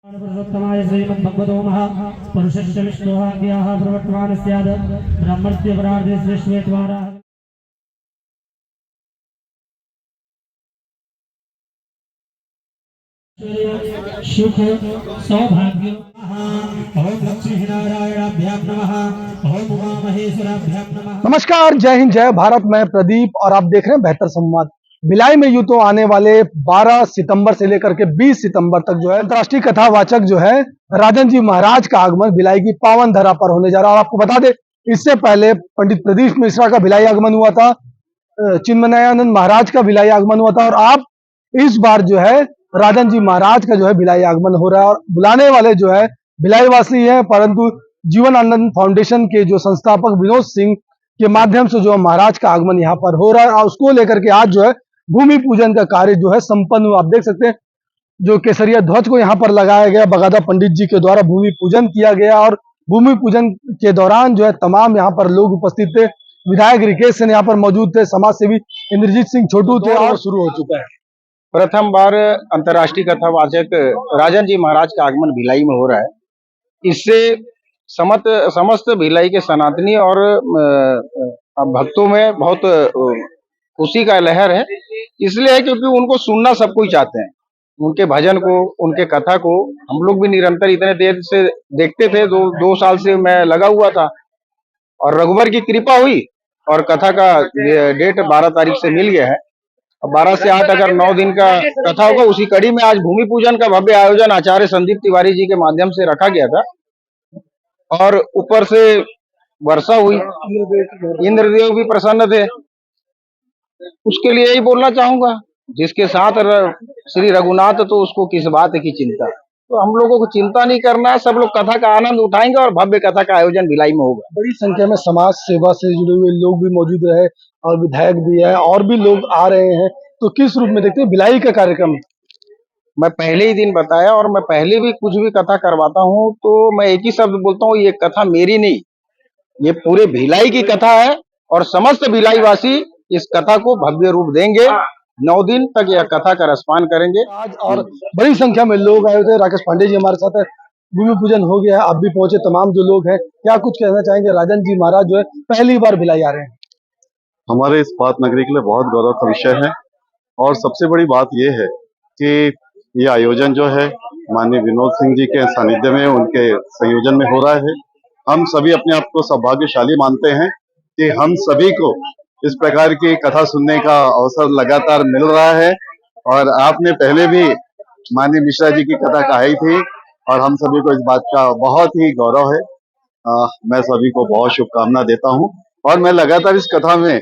पुरुषोत्तमाय श्रीमद्भगवतो महापुरुषस्य विष्णोहाग्याः प्रवर्तमान स्यात् ब्रह्मस्य परार्धे श्रेष्ठवेत्वाराः सुख सौभाग्य ओम लक्ष्मी नारायणाभ्यां नमः ओम उमा महेश्वराभ्यां नमः। नमस्कार, जय हिंद, जय भारत। मैं प्रदीप और आप देख रहे हैं बेहतर संवाद। भिलाई में यूं तो आने वाले 12 सितंबर से लेकर के 20 सितंबर तक जो है अंतर्राष्ट्रीय कथावाचक जो है राजन जी महाराज का आगमन भिलाई की पावन धरा पर होने जा रहा है। और आपको बता दें, इससे पहले पंडित प्रदीप मिश्रा का भिलाई आगमन हुआ था, चिन्मयानंद महाराज का भिलाई आगमन हुआ था, और आप इस बार जो है राजन जी महाराज का जो है भिलाई आगमन हो रहा है। और बुलाने वाले जो है भिलाई वासी है, परंतु जीवन आनंद फाउंडेशन के जो संस्थापक विनोद सिंह के माध्यम से जो महाराज का आगमन यहाँ पर हो रहा है, और उसको लेकर के आज जो है भूमि पूजन का कार्य जो है संपन्न हुआ। आप देख सकते हैं जो केसरिया ध्वज को यहाँ पर लगाया गया, बगादा पंडित जी के द्वारा भूमि पूजन किया गया। और भूमि पूजन के दौरान जो है तमाम यहाँ पर लोग उपस्थित थे। विधायक रिकेश सिंह यहाँ पर मौजूद थे, समाज सेवी इंद्रजीत सिंह छोटू थे, और शुरू हो चुका है। प्रथम बार अंतर्राष्ट्रीय कथावाचक राजन जी महाराज का आगमन भिलाई में हो रहा है। इससे समस्त भिलाई के सनातनी और भक्तों में बहुत खुशी का लहर है। इसलिए है क्योंकि उनको सुनना सब कोई चाहते हैं, उनके भजन को, उनके कथा को। हम लोग भी निरंतर इतने देर से देखते थे, दो साल से मैं लगा हुआ था, और रघुवर की कृपा हुई और कथा का डेट 12 तारीख से मिल गया है। 12 से 8 अगर 9 दिन का कथा होगा। उसी कड़ी में आज भूमि पूजन का भव्य आयोजन आचार्य संदीप तिवारी जी के माध्यम से रखा गया था, और ऊपर से वर्षा हुई, इंद्रदेव भी प्रसन्न थे। उसके लिए यही बोलना चाहूंगा, जिसके साथ श्री रघुनाथ, तो उसको किस बात की चिंता। तो हम लोगों को चिंता नहीं करना है, सब लोग कथा का आनंद उठाएंगे और भव्य कथा का आयोजन भिलाई में होगा। बड़ी संख्या में समाज सेवा से जुड़े हुए लोग भी मौजूद रहे, और विधायक भी है, और भी लोग आ रहे हैं। तो किस रूप में देखते हैं भिलाई का कार्यक्रम? मैं पहले ही दिन बताया, और मैं पहले भी कुछ भी कथा करवाता हूँ तो मैं एक ही शब्द बोलता हूँ, ये कथा मेरी नहीं, ये पूरे भिलाई की कथा है, और समस्त भिलाई वासी इस कथा को भव्य रूप देंगे। 9 दिन तक यह कथा का रसपान करेंगे आज। और बड़ी संख्या में लोग आए थे। राकेश पांडे जी हमारे साथ है। भूमि पूजन हो गया, आप भी पहुंचे, तमाम जो लोग हैं, क्या कुछ कहना चाहेंगे? राजन जी महाराज जो है पहली बार भिलाई आ रहे हैं। हमारे इस बात नगरी के लिए बहुत गौरव का विषय है, और सबसे बड़ी बात यह है कि ये आयोजन जो है माननीय विनोद सिंह जी के सानिध्य में, उनके संयोजन में हो रहा है। हम सभी अपने आप को सौभाग्यशाली मानते हैं कि हम सभी को इस प्रकार की कथा सुनने का अवसर लगातार मिल रहा है। और आपने पहले भी माननीय मिश्रा जी की कथा कही थी, और हम सभी को इस बात का बहुत ही गौरव है। मैं सभी को बहुत शुभकामना देता हूं, और मैं लगातार इस कथा में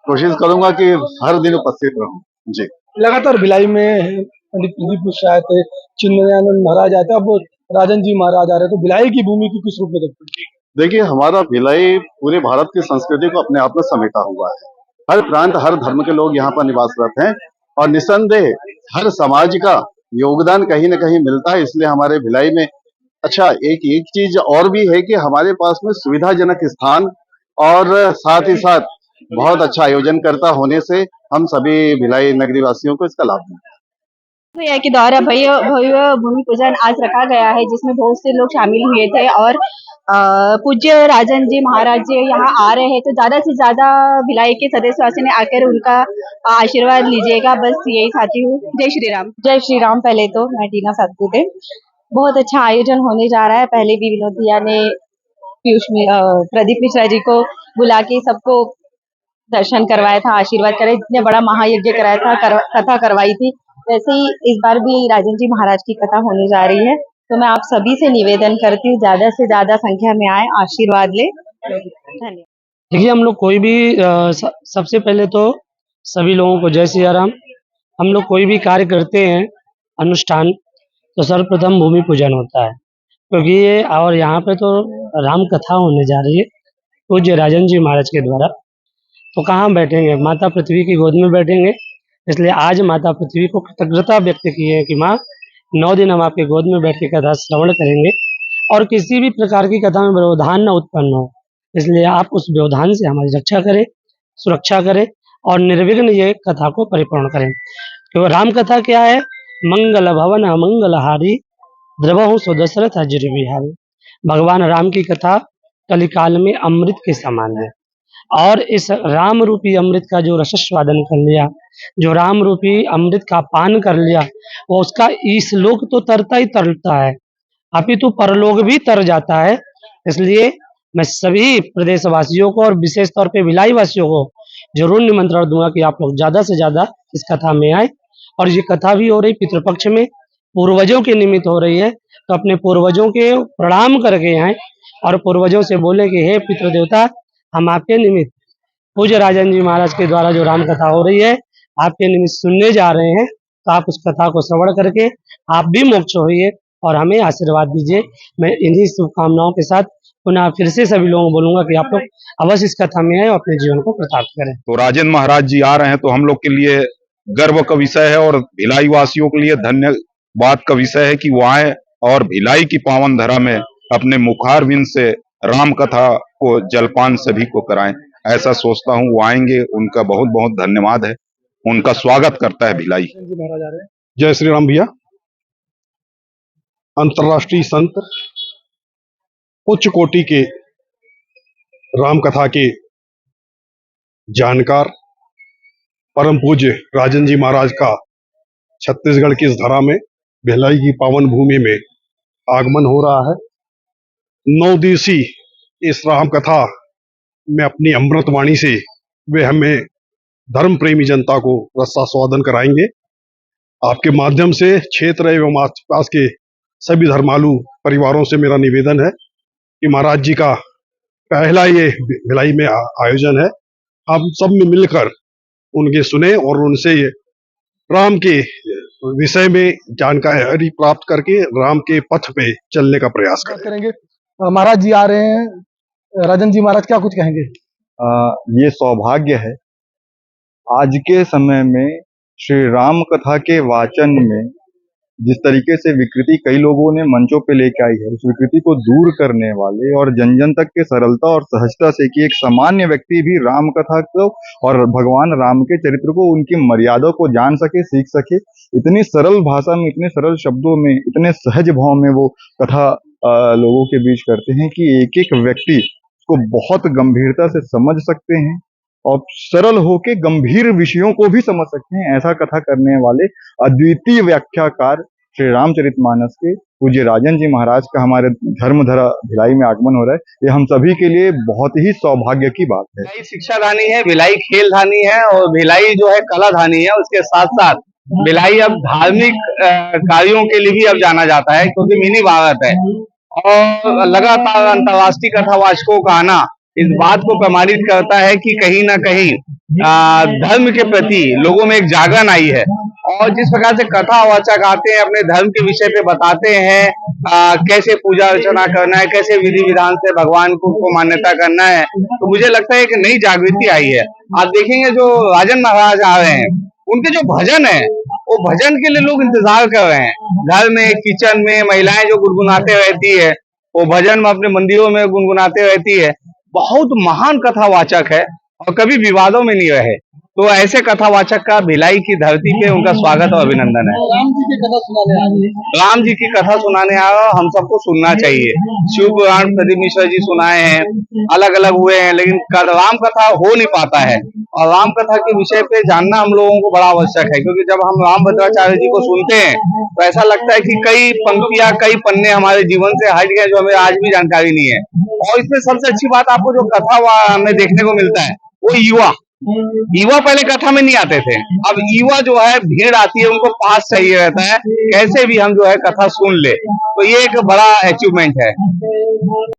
कोशिश करूंगा कि हर दिन उपस्थित रहूं। जी, लगातार भिलाई में पंडित प्रदीप मिश्रा आए थे, चिन्मयानंद महाराज आए थे, अब राजन जी महाराज आ रहे हैं। तो भिलाई की भूमि को किस रूप में देखते हैं? देखिए, हमारा भिलाई पूरे भारत की संस्कृति को अपने आप में समेटा हुआ है। हर प्रांत, हर धर्म के लोग यहाँ पर निवासरत हैं, और निसंदेह हर समाज का योगदान कहीं न कहीं मिलता है। इसलिए हमारे भिलाई में अच्छा एक चीज और भी है कि हमारे पास में सुविधाजनक स्थान और साथ ही साथ बहुत अच्छा आयोजन करता होने से हम सभी भिलाई नगरी वासियों को इसका लाभ मिलता है। भैया के द्वारा भव्य भूमि पूजन आज रखा गया है, जिसमें बहुत से लोग शामिल हुए थे, और पूज्य राजन जी महाराज जी यहाँ आ रहे हैं, तो ज्यादा से ज्यादा भिलाई के सदस्यवासी ने आकर उनका आशीर्वाद लीजिएगा। बस यही चाहती हूँ। जय श्री राम। जय श्री राम। पहले तो मैं टीना सातपुते। बहुत अच्छा आयोजन होने जा रहा है। पहले भी विनोद भैया ने प्रदीप मिश्रा जी को बुला के सबको दर्शन करवाया था, आशीर्वाद कराया, इतने बड़ा महायज्ञ कराया था, कथा करवाई थी। वैसे ही इस बार भी राजन जी महाराज की कथा होने जा रही है। तो मैं आप सभी से निवेदन करती हूँ, ज्यादा से ज्यादा संख्या में आए, आशीर्वाद ले। धन्यवाद। देखिए, हम लोग कोई भी सबसे पहले तो सभी लोगों को जय सिया राम। हम लोग कोई भी कार्य करते हैं, अनुष्ठान, तो सर्वप्रथम भूमि पूजन होता है, क्योंकि ये और यहाँ पे तो राम कथा होने जा रही है पूज्य राजन जी महाराज के द्वारा। तो कहाँ बैठेंगे? माता पृथ्वी की गोद में बैठेंगे। इसलिए आज माता पृथ्वी को कृतज्ञता व्यक्त की है कि माँ, 9 दिन हम आपके गोद में बैठ के कथा श्रवण करेंगे, और किसी भी प्रकार की कथा में व्यवधान न उत्पन्न हो। इसलिए आप उस व्यवधान से हमारी रक्षा करें, सुरक्षा करें, और निर्विघ्न ये कथा को परिपूर्ण करें। तो राम कथा क्या है? मंगल भवन अमंगलहारी, द्रवहु सो दशरथ अजर बिहारी। भगवान राम की कथा कलिकाल में अमृत के समान है और इस राम रूपी अमृत का जो रसस्वादन कर लिया, जो राम रूपी अमृत का पान कर लिया, वो उसका इहलोक तो तरता ही तरता है, अपितु परलोक भी तर जाता है। इसलिए मैं सभी प्रदेशवासियों को और विशेष तौर पे भिलाई वासियों को जरूर निमंत्रण दूंगा कि आप लोग ज़्यादा से ज़्यादा इस कथा में आए। और ये कथा भी हो रही पितृपक्ष में, पूर्वजों के निमित्त हो रही है, तो अपने पूर्वजों के प्रणाम करके आए और पूर्वजों से बोले कि हे पितृ देवता, हम आपके निमित्त पूज्य राजन जी महाराज के द्वारा जो राम कथा हो रही है, आपके निमित्त सुनने जा रहे हैं, तो आप उस कथा को श्रवण करके आप भी मोक्ष होइए और हमें आशीर्वाद दीजिए। मैं इन्हीं शुभकामनाओं के साथ पुनः फिर से सभी लोगों को बोलूंगा कि आप लोग अवश्य इस कथा में आए और अपने जीवन को कृतार्थ करें। तो राजन महाराज जी आ रहे हैं तो हम लोग के लिए गर्व का विषय है और भिलाई वासियों के लिए धन्यवाद का विषय है कि वो आए और भिलाई की पावन धरा में अपने मुखारविंद से राम कथा को जलपान सभी को कराएं। ऐसा सोचता हूँ वो आएंगे, उनका बहुत बहुत धन्यवाद है, उनका स्वागत करता है भिलाई। जी महाराज आ रहे हैं। जय श्री राम भैया। अंतर्राष्ट्रीय संत, उच्च कोटि के राम कथा के जानकार, परम पूज्य राजन जी महाराज का छत्तीसगढ़ की इस धरा में भिलाई की पावन भूमि में आगमन हो रहा है। 9 दिवसीय इस राम कथा में अपनी अमृत वाणी से वे हमें धर्म प्रेमी जनता को रसास्वादन कराएंगे। आपके माध्यम से क्षेत्र एवं आसपास के सभी धर्मालु परिवारों से मेरा निवेदन है कि महाराज जी का पहला ये भिलाई में आयोजन है, हम सब में मिलकर उनके सुने और उनसे राम के विषय में जानकारी प्राप्त करके राम के पथ पे चलने का प्रयास बात करें। करेंगे। महाराज जी आ रहे हैं, राजन जी महाराज क्या कुछ कहेंगे? ये सौभाग्य है आज के समय में श्री राम कथा के वाचन में जिस तरीके से विकृति कई लोगों ने मंचों पे लेके आई है, उस विकृति को दूर करने वाले और जन जन तक के सरलता और सहजता से कि एक सामान्य व्यक्ति भी राम कथा को और भगवान राम के चरित्र को, उनकी मर्यादा को जान सके, सीख सके, इतनी सरल भाषा में, इतने सरल शब्दों में, इतने सहज भाव में वो कथा लोगों के बीच करते हैं कि एक एक व्यक्ति उसको बहुत गंभीरता से समझ सकते हैं और सरल होके गंभीर विषयों को भी समझ सकते हैं। ऐसा कथा करने वाले अद्वितीय व्याख्याकार श्री रामचरितमानस के पूज्य राजन जी महाराज का हमारे धर्मधरा भिलाई में आगमन हो रहा है, ये हम सभी के लिए बहुत ही सौभाग्य की बात है। भिलाई शिक्षा धानी है, भिलाई खेल धानी है और भिलाई जो है कला धानी है। उसके साथ साथ भिलाई अब धार्मिक कार्यों के लिए भी अब जाना जाता है, क्योंकि मिनी भारत है और लगातार अंतर्राष्ट्रीय कथावाचकों का आना इस बात को प्रमाणित करता है कि कहीं ना कहीं धर्म के प्रति लोगों में एक जागरण आई है। और जिस प्रकार से कथावाचक आते हैं, अपने धर्म के विषय पे बताते हैं, कैसे पूजा अर्चना करना है, कैसे विधि विधान से भगवान को मान्यता करना है, तो मुझे लगता है कि नई जागृति आई है। आप देखेंगे जो राजन महाराज आ रहे हैं, उनके जो भजन है, वो भजन के लिए लोग इंतजार कर रहे हैं। घर में, किचन में महिलाएं जो गुनगुनाते रहती है, वो भजन में अपने मंदिरों में गुनगुनाते रहती है। बहुत महान कथावाचक है और कभी विवादों में नहीं रहे। तो ऐसे कथावाचक का भिलाई की धरती पे उनका स्वागत और अभिनंदन है। राम जी की कथा सुनाने आ रहे हैं। राम जी की कथा सुनाने आ रहा, हम सबको सुनना चाहिए। शिव पुराण प्रदीप मिश्र जी सुनाए हैं, अलग अलग हुए हैं, लेकिन राम कथा हो नहीं पाता है। और राम कथा के विषय पे जानना हम लोगों को बड़ा आवश्यक है, क्योंकि जब हम रामभद्राचार्य जी को सुनते हैं तो ऐसा लगता है कि कई पंक्तियां, कई पन्ने हमारे जीवन से हट गए, जो हमें आज भी जानकारी नहीं है। और इसमें सबसे अच्छी बात आपको जो कथा में देखने को मिलता है, वो युवा पहले कथा में नहीं आते थे। अब युवा जो है, भीड़ आती है, उनको पास चाहिए रहता है, कैसे भी हम जो है कथा सुन ले। तो ये एक बड़ा अचीवमेंट है।